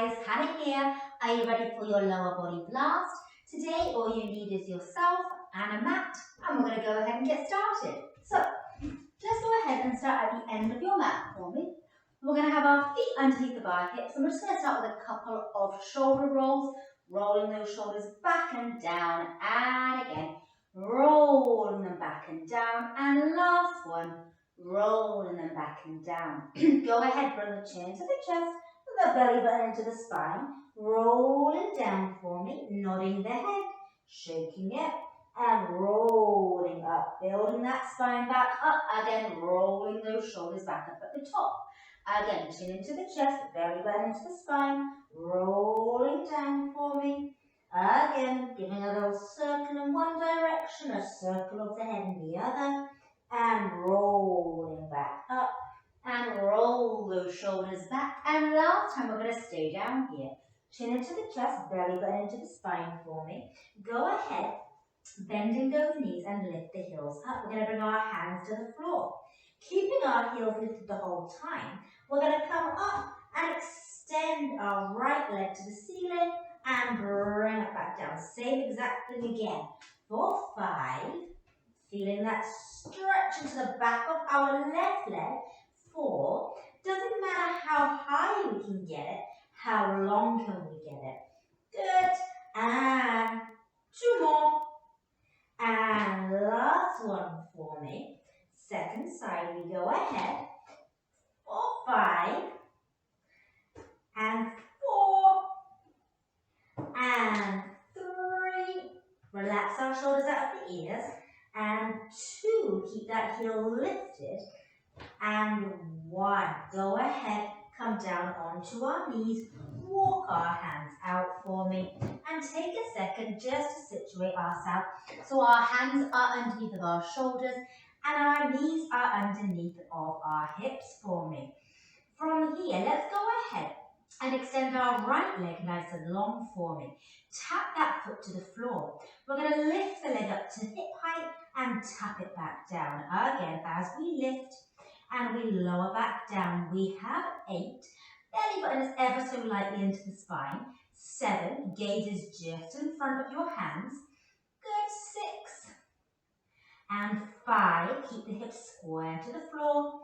guys, Hannah here. Are you ready for your lower body blast? Today all you need is yourself and a mat, and we're going to go ahead and get started. So let's go ahead and start at the end of your mat for me. We're going to have our feet underneath of our hips, and we're just going to start with a couple of shoulder rolls, rolling those shoulders back and down, and again, rolling them back and down, and last one, rolling them back and down. Go ahead, bring the chin to the chest, the belly button into the spine, rolling down for me, nodding the head, shaking it, and rolling up, building that spine back up, again, rolling those shoulders back up at the top. Again, chin into the chest, belly button into the spine, rolling down for me. Again, giving a little circle in one direction, a circle of the head in the other, and rolling back up, and roll those shoulders back. And last time, we're going to stay down here. Chin into the chest, belly button into the spine for me. Go ahead, bending those knees and lift the heels up. We're going to bring our hands to the floor. Keeping our heels lifted the whole time, we're going to come up and extend our right leg to the ceiling and bring it back down. Same exact thing again. For 5, feeling that stretch into the back of our left leg. 4, doesn't matter how high we can get it, how long can we get it. Good, and 2 more. And last one for me. Second side, we go ahead. For 5, and 4, and 3. Relax our shoulders out of the ears. And 2, keep that heel lifted. And 1, go ahead, come down onto our knees, walk our hands out for me, and take a second just to situate ourselves so our hands are underneath of our shoulders and our knees are underneath of our hips for me. From here, let's go ahead and extend our right leg nice and long for me. Tap that foot to the floor. We're going to lift the leg up to hip height and tap it back down. Again, as we lift and we lower back down, we have 8. Belly button is ever so lightly into the spine. 7, gaze is just in front of your hands. Good, 6. And 5, keep the hips square to the floor.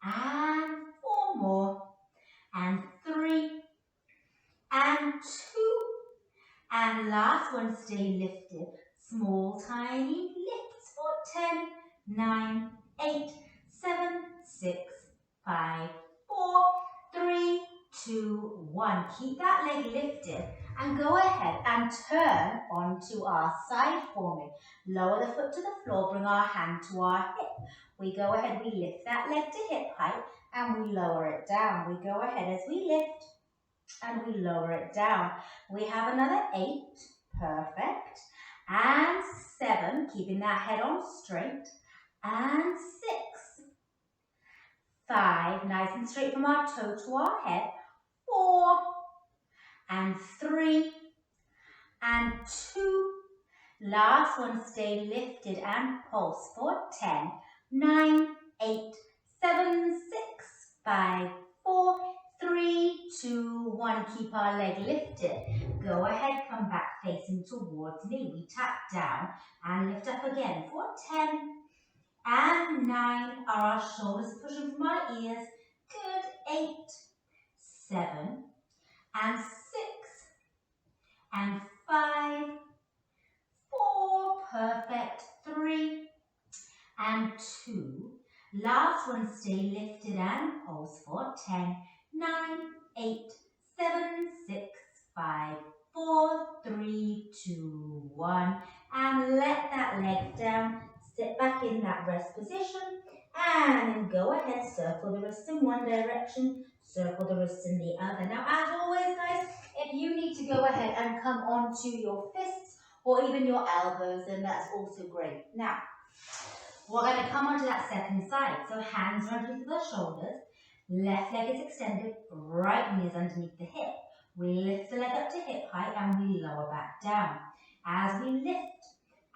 And 4 more. And 3. And 2. And last one, stay lifted. Small, tiny lifts for 10, 9, 8, 7, 6, 5, 4, 3, 2, 1. Keep that leg lifted and go ahead and turn onto our side for me. Lower the foot to the floor, bring our hand to our hip. We go ahead, we lift that leg to hip height and we lower it down. We go ahead as we lift and we lower it down. We have another 8, perfect, and 7, keeping that head on straight, and 6, 5, nice and straight from our toe to our head, 4, and 3, and 2, last one, stay lifted and pulse for 10, 9, 8, 7, 6, 5, 4, 3, 2, 1. Keep our leg lifted. Go ahead, come back facing towards me. We tap down and lift up again for 10 and 9. Are our shoulders pushing from our ears? Good. 8, 7, and 6, and 5, 4, perfect, 3, and 2. Last one, stay lifted and pulse for 10, 9, 8, 7, 6, 5, 4, 3, 2, 1. And let that leg down. Sit back in that rest position. And go ahead, circle the wrists in one direction, circle the wrists in the other. Now, as always, guys, if you need to go ahead and come onto your fists or even your elbows, then that's also great. Now, we're going to come onto that second side. So hands are underneath the shoulders. Left leg is extended, right knee is underneath the hip. We lift the leg up to hip height and we lower back down. As we lift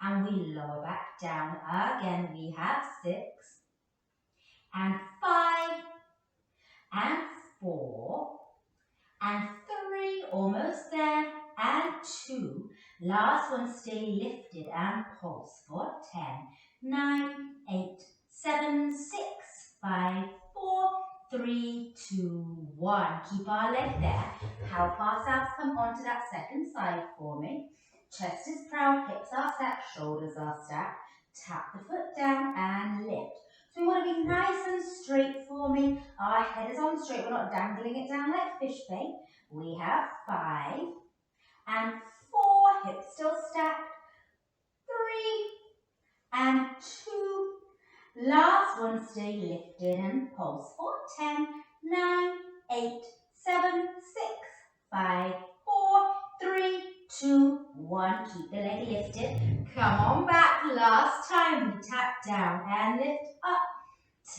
and we lower back down, again we have 6, and 5, and 4, and 3, Last one, stay lifted and pulse for 10, 9, 8, 7, 6, 5, 4, 3, 2, 1. Keep our leg there. Help ourselves come onto that second side for me. Chest is proud, hips are stacked, shoulders are stacked. Tap the foot down and lift. So we want to be nice and straight for me. Our head is on straight. We're not dangling it down like fish bait. We have 5 and 4. Hips still stacked. 3 and 2. Last one, stay lifted and pulse for 10, 9, 8, 7, 6, 5, 4, 3, 2, 1. Keep the leg lifted. Come on back. Last time we tap down and lift up.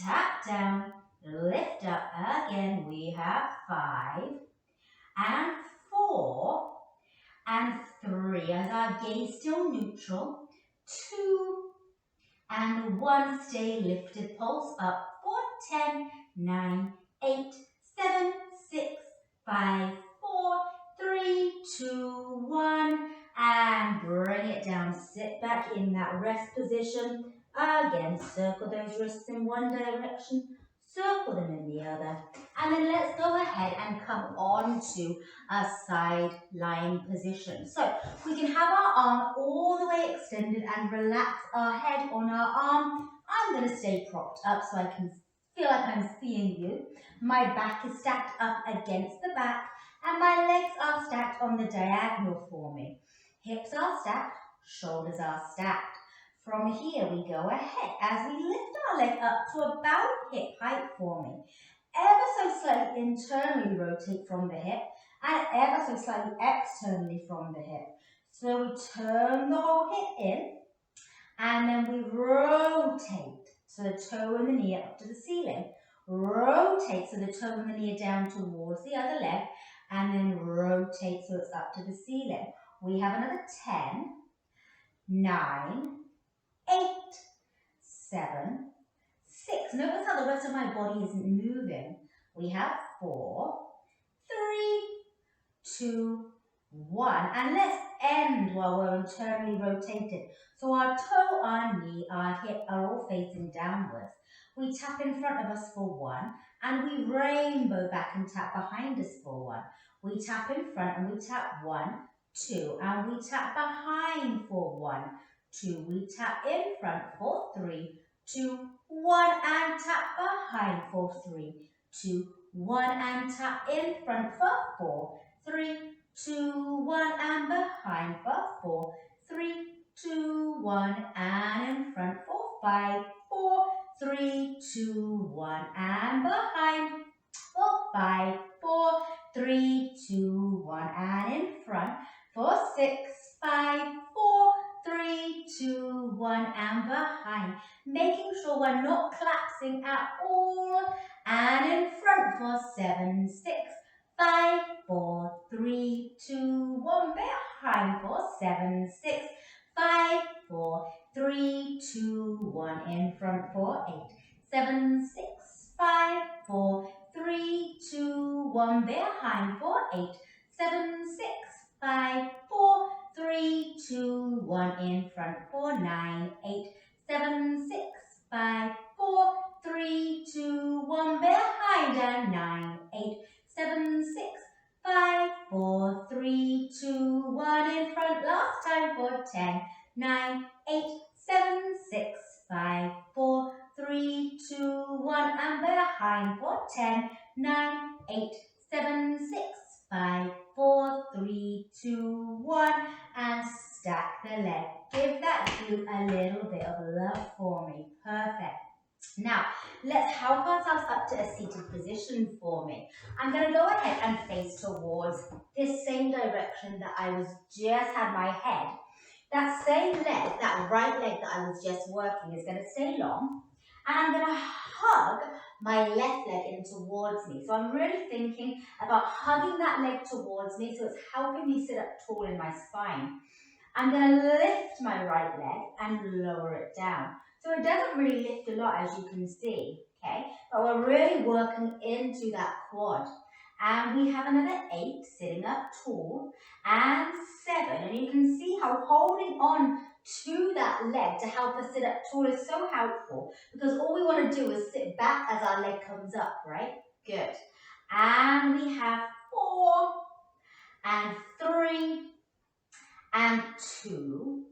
Tap down, lift up again. We have 5 and 4 and 3 as our gaze still neutral. 2 and 1. Stay lifted. Pulse up for 10, 9, 8, 7, 6, 5, 4, 3, 2, 1. And bring it down. Sit back in that rest position. Again, circle those wrists in one direction. Circle them in the other. And then let's go ahead and come on to a side lying position. So we can have our arm all the way extended and relax our head on our arm. I'm going to stay propped up so I can feel like I'm seeing you. My back is stacked up against the back and my legs are stacked on the diagonal for me. Hips are stacked, shoulders are stacked. From here we go ahead as we lift our leg up to about hip height for me. Ever so slightly internally rotate from the hip and ever so slightly externally from the hip. So we turn the whole hip in and then we rotate. So the toe and the knee up to the ceiling. Rotate so the toe and the knee are down towards the other leg and then rotate so it's up to the ceiling. We have another 10, 9, 8, 7, 6. Notice how the rest of my body isn't moving. We have 4, 3, 2, 1. And let's end while we're internally rotated. So our toe, our knee, our hip are all facing downwards. We tap in front of us for 1 and we rainbow back and tap behind us for 1. We tap in front and we tap 1, 2 and we tap behind for 1, 2. We tap in front for 3, 2, 1 and tap behind for 3, 2, 1 and tap in front for 4, 3, 2, 1 and behind for 4, 3, 2, 1 and in front for 5, 4, 3, 2, 1 and behind for 5, 4, 3, 2, 1 and in front for 6, 5, 4, 3, 2, 1 and behind. Making sure we're not collapsing at all. And in front for 7, 6, 5, 4, 3, 2, 1. Behind for 7, 6, 5, 4, 3, 2, 1. In front for 8, 7, 6, 5, 4, 3, 2, 1. Behind for 8, 7, 6, 5, 4, 3, 2, 1. In front for 9, 8, 7, 6, 5, 4, 3, 2, 1. Behind and 9, 8, 7, 6, 5, 4, 3, 2, 1. In front last time for 10, 9, 8, 7, 6, 5, 4, 3, 2, 1. And behind for 10, 9, 8, 7, 6, 5, 4, 3, 2, 1. And stack the leg. Give that glute a little bit of love for me. Perfect. Now, let's help ourselves up to a seated position for me. I'm going to go ahead and face towards this same direction that I was just had my head. That same leg, that right leg that I was just working is going to stay long. And I'm going to hug my left leg in towards me. So I'm really thinking about hugging that leg towards me so it's helping me sit up tall in my spine. I'm going to lift my right leg and lower it down. So it doesn't really lift a lot, as you can see, okay? But we're really working into that quad. And we have another 8 sitting up tall, and 7. And you can see how holding on to that leg to help us sit up tall is so helpful, because all we want to do is sit back as our leg comes up, right? Good. And we have 4 and 3 and 2.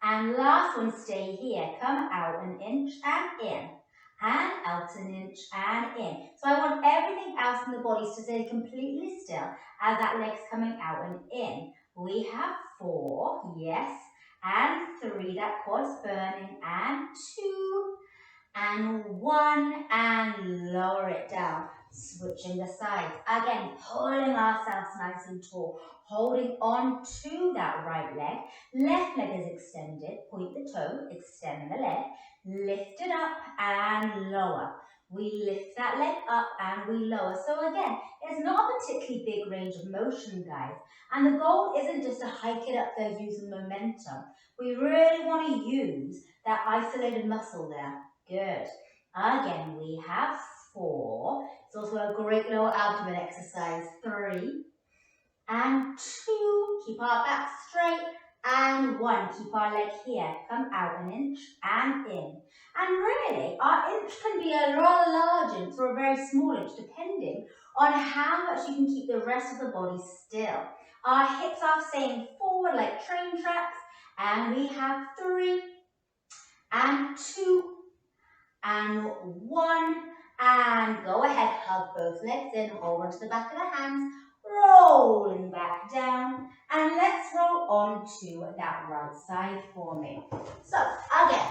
And last one, stay here. Come out an inch and in. And out an inch and in. So I want everything else in the body to stay completely still as that leg's coming out and in. We have 4, yes, and 3, that quad's burning, and 2, and 1, and lower it down. Switching the sides. Again, pulling ourselves nice and tall, holding on to that right leg. Left leg is extended. Point the toe, extend the leg, lift it up and lower. We lift that leg up and we lower. So again, it's not a particularly big range of motion, guys. And the goal isn't just to hike it up there using momentum. We really want to use that isolated muscle there. Good. Again, we have 4. It's also a great lower abdomen exercise. 3 and 2. Keep our back straight. And 1. Keep our leg here. Come out an inch and in. And really, our inch can be a rather large inch or a very small inch, depending on how much you can keep the rest of the body still. Our hips are staying forward like train tracks. And we have 3 and 2 and 1. And go ahead, hug both legs in, hold onto the back of the hands, rolling back down, and let's roll on to that right side for me. So again,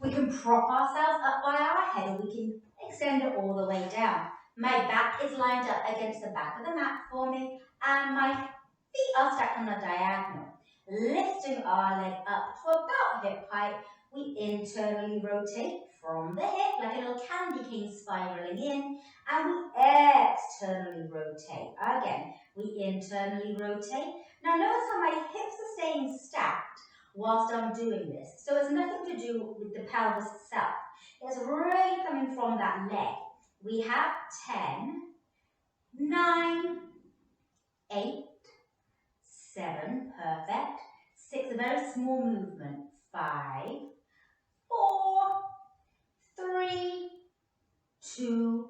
we can prop ourselves up by our head, or we can extend it all the way down. My back is lined up against the back of the mat for me, and my feet are stacked on a diagonal. Lifting our leg up to about hip height, we internally rotate from the hip like a little candy cane spiraling in, and we externally rotate. Again, we internally rotate. Now notice how my hips are staying stacked whilst I'm doing this. So it's nothing to do with the pelvis itself. It's really coming from that leg. We have 10, 9, 8, 7, perfect. 6, a very small movement. 5, 4, 3, 2,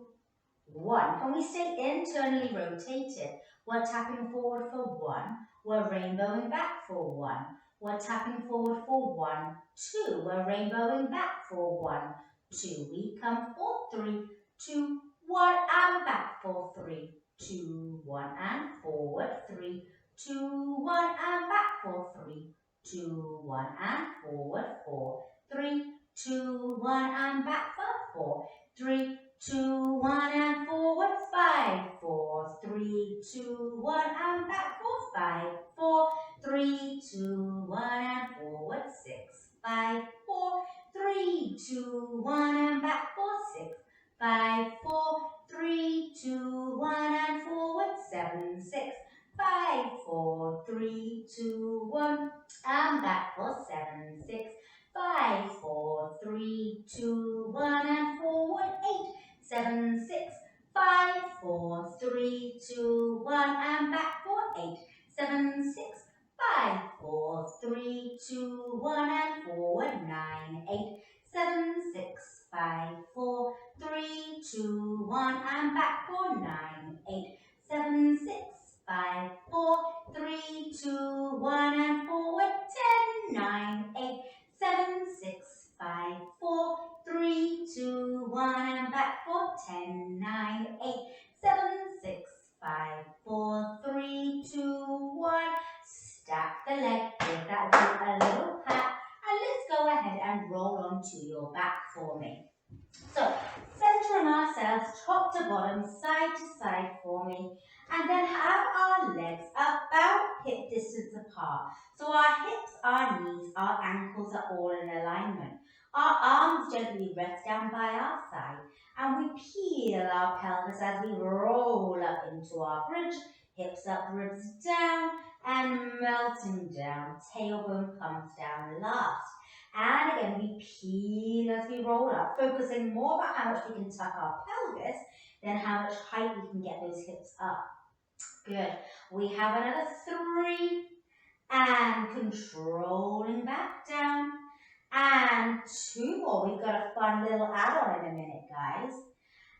1. Can we stay internally rotated? We're tapping forward for 1. We're rainbowing back for 1. We're tapping forward for 1, 2. We're rainbowing back for 1, 2. We come for 3, 2, 1, and back for 3, 2, 1, and forward 3, 2, 1, and back for 3, 2, 1, and forward 4, 3, 2, 1, and back for 4, 3, 2, 1, and forward 5, 4, 3, 2, 1, and back for 5, 4, 3, 2, 1, and forward 6, 5, 4, 3, 2, 1, and back for 6, 5, 4, 3, 2, 1, and forward 7, 6, 5, 4, 3, 2, 1, and back for 7, 6, 5, 4, 3, 2, 1, and forward 8, 7, 6, 5, 4, 3, 2, 1, and back for 8, 7, 6, 5, 4, 3, 2, 1, and forward 9, 8, 7, 6, 5, 4, 3, 2, 1, and back for 9, 8, 7, 6, 5, 4, 3, 2, 1, and forward 10, 9, 8, 7, 6, 5, 4, 3, 2, 1, and back for 10, 9, 8, 7, 6, 5, 4, 3, 2, 1. Stack the leg, give that foot a little pat, and let's go ahead and roll onto your back for me. So, centering ourselves top to bottom, side to side for me, and then have our legs about hip distance apart. So our hips, our knees, our ankles are all in alignment. Our arms gently rest down by our side, and we peel our pelvis as we roll up into our bridge, hips up, ribs down, and melting down. Tailbone comes down last. And again, we peel as we roll up, focusing more about how much we can tuck our pelvis than how much height we can get those hips up. Good. We have another 3. And controlling back down. And 2 more. We've got a fun little add-on in a minute, guys.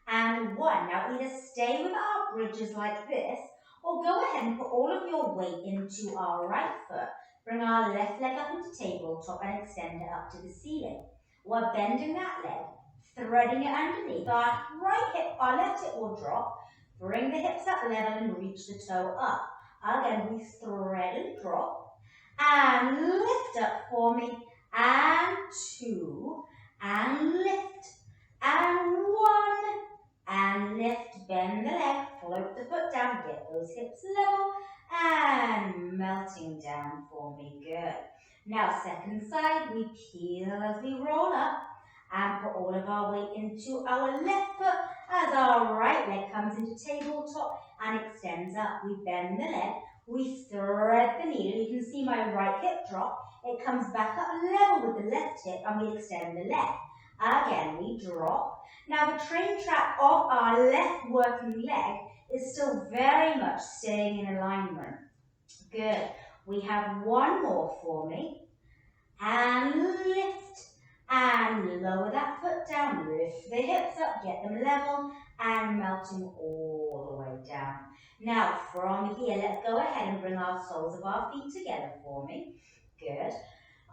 And 1. Now either stay with our bridges like this, or go ahead and put all of your weight into our right foot. Bring our left leg up into tabletop and extend it up to the ceiling. We're bending that leg, threading it underneath. Our right hip, our left hip will drop. Bring the hips up level and reach the toe up. Again, we thread and drop. And lift up for me. And 2. And lift. And 1. And lift, bend the leg, float the foot down, get those hips level, and melting down for me. Good. Now, second side, we peel as we roll up and put all of our weight into our left foot as our right leg comes into tabletop and extends up. We bend the leg, we thread the needle. You can see my right hip drop. It comes back up level with the left hip and we extend the leg. Again, we drop. Now the train track of our left working leg is still very much staying in alignment. Good. We have 1 more for me. And lift. And lower that foot down. Lift the hips up, get them level, and melting all the way down. Now from here, let's go ahead and bring our soles of our feet together for me. Good.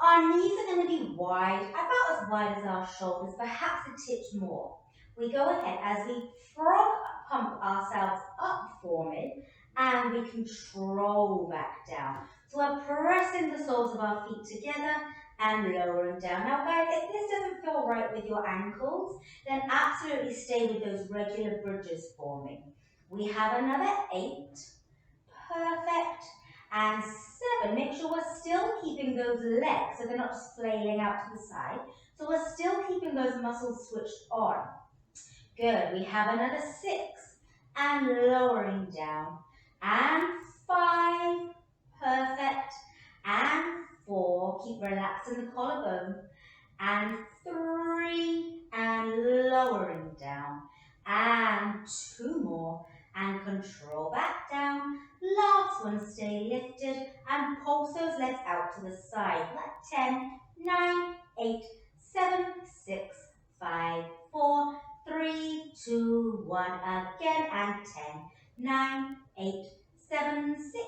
Our knees are going to be wide, about as wide as our shoulders, perhaps a titch more. We go ahead as we frog pump ourselves up for me, and we control back down. So we're pressing the soles of our feet together and lowering down. Now guys, if this doesn't feel right with your ankles, then absolutely stay with those regular bridges for me. We have another 8. Perfect. And 7, make sure we're still keeping those legs so they're not just flailing out to the side. So we're still keeping those muscles switched on. Good, we have another 6 and lowering down. And 5, perfect. And 4, keep relaxing the collarbone. And 3 and lowering down. And 2 more. And control back down. Last one, stay lifted and pulse those legs out to the side. Like 10, 9, 8, 7, 6, 5, 4, 3, 2, 1. Again and 10, 9, 8, 7, 6,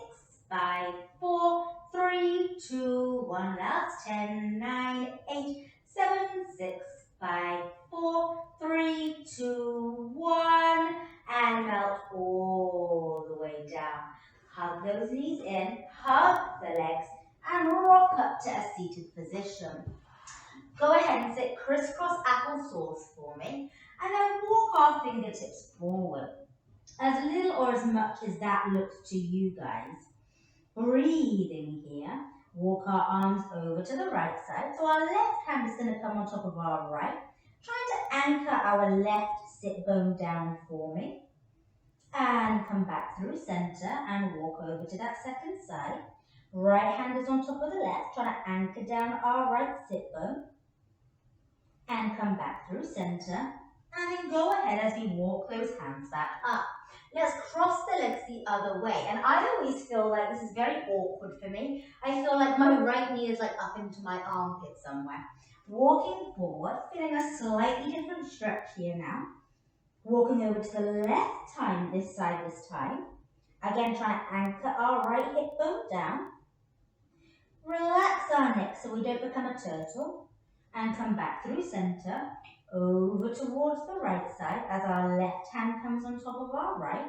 5, 4, 3, 2, 1. Last 10, 9, 8, 7, 6, 5, 4, 3, 2, 1. And melt all the way down. Hug those knees in, hug the legs, and rock up to a seated position. Go ahead and sit crisscross applesauce for me, and then walk our fingertips forward. As little or as much as that looks to you guys. Breathing here, walk our arms over to the right side. So our left hand is going to come on top of our right. Trying to anchor our left sit bone down for me. And come back through center and walk over to that second side. Right hand is on top of the left, trying to anchor down our right sit bone. And come back through center. And then go ahead as we walk those hands back up. Let's cross the legs the other way. And I always feel like this is very awkward for me. I feel like my right knee is like up into my armpit somewhere. Walking forward, feeling a slightly different stretch here now. Walking over to the left time, this side this time. Again, trying to anchor our right hip bone down. Relax our neck so we don't become a turtle. And come back through center, over towards the right side as our left hand comes on top of our right.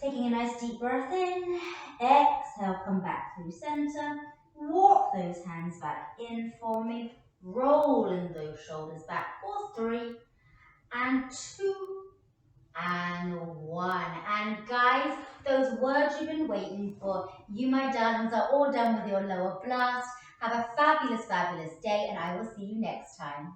Taking a nice deep breath in. Exhale, come back through center. Walk those hands back in for me. Rolling those shoulders back for 3. And 2, and 1. And guys, those words you've been waiting for, you my darlings are all done with your lower blast. Have a fabulous, fabulous day, and I will see you next time.